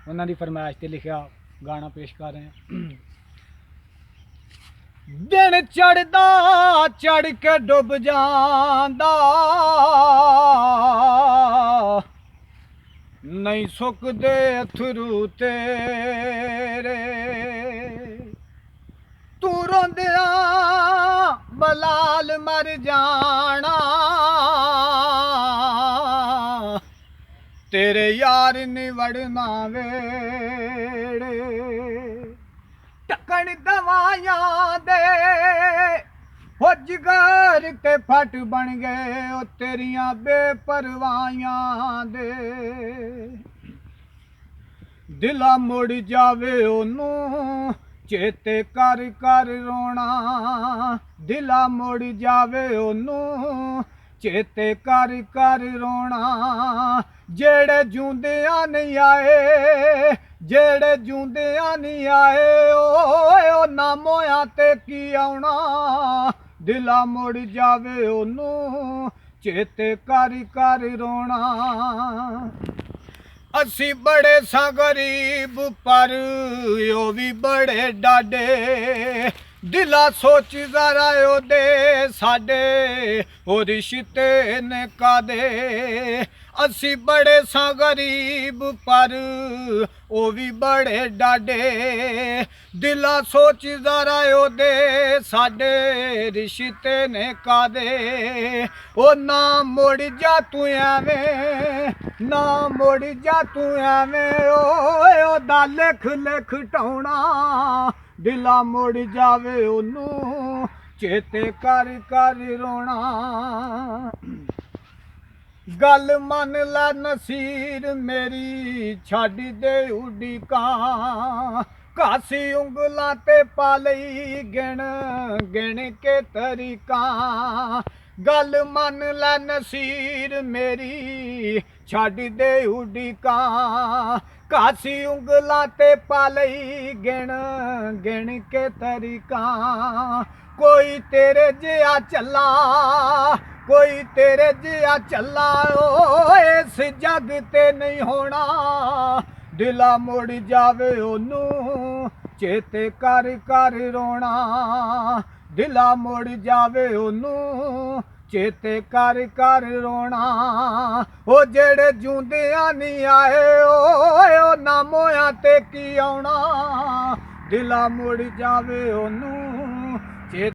ਉਹਨਾਂ ਦੀ ਫਰਮਾਇਸ਼ ਤੇ ਲਿਖਿਆ ਗਾਣਾ ਪੇਸ਼ ਕਰ ਰਹੇ ਹਾਂ। ਦਿਨ ਚੜਦਾ ਚੜ ਕੇ ਡੁੱਬ ਜਾਂਦਾ, ਨਹੀਂ ਸੁੱਕਦੇ ਅਥਰੂ ਤੇਰੇ, ਤੂੰ ਰੋਂਦਿਆਂ ਬਲਾਲ ਮਰ ਜਾਣਾ, तेरे यार निवड़ना वेड़े, टकन दवाइयां दे हो जिगर ते फट बन गए, ओ तेरियां बेपरवाहियां दे, दिला मुड़ जावे ओनू चेते कर कर रोना, दिला मुड़ जावे ओनू चेते कर कर रोना, जेड़े जूंदियां नहीं आए, जेड़े जूंदियां नहीं आए, ओ नामोया ते की आउना, दिला मुड़ जावे ओनू चेते कर कर रोना। असी बड़े सा गरीब पर ओ भी बड़े डाडे, दिला सोच जरा ओदे साडे ओ रिश्ते ने कादे, असी बड़े सा गरीब पर ओ भी बड़े डाडे, दिला सोच जरा ओदे साडे रिश्ते ने कादे, ओ ना मुड़ जा तू एवें, ना मुड़ जा तू एवें, ओ दा लिख लिख टौना, दिला मुड़ जावे ओनू चेते कर कर रोना। गल मन ला नसीर मेरी छड़ दे उड़ीकां, घासी उंगलां ते पा लई गिण गिण के तरीकां, गल मन ला नसीर मेरी छड़ दे उड़ीकां, घासी उंगलां ते पा लई गिण गिण के तरीकां, कोई तेरे जिहा चला, कोई तेरे जिहा चला, ओ इस जग ते नहीं होना, दिला मुड़ जावे ओनू चेते कर कर रोना, दिला मुड़ जावे ओनू चेते कर कर रोना, ओ जेड़े जूंदियां नहीं आए, ओ नामोया ते की आउना, दिला मुड़ जावे ओनू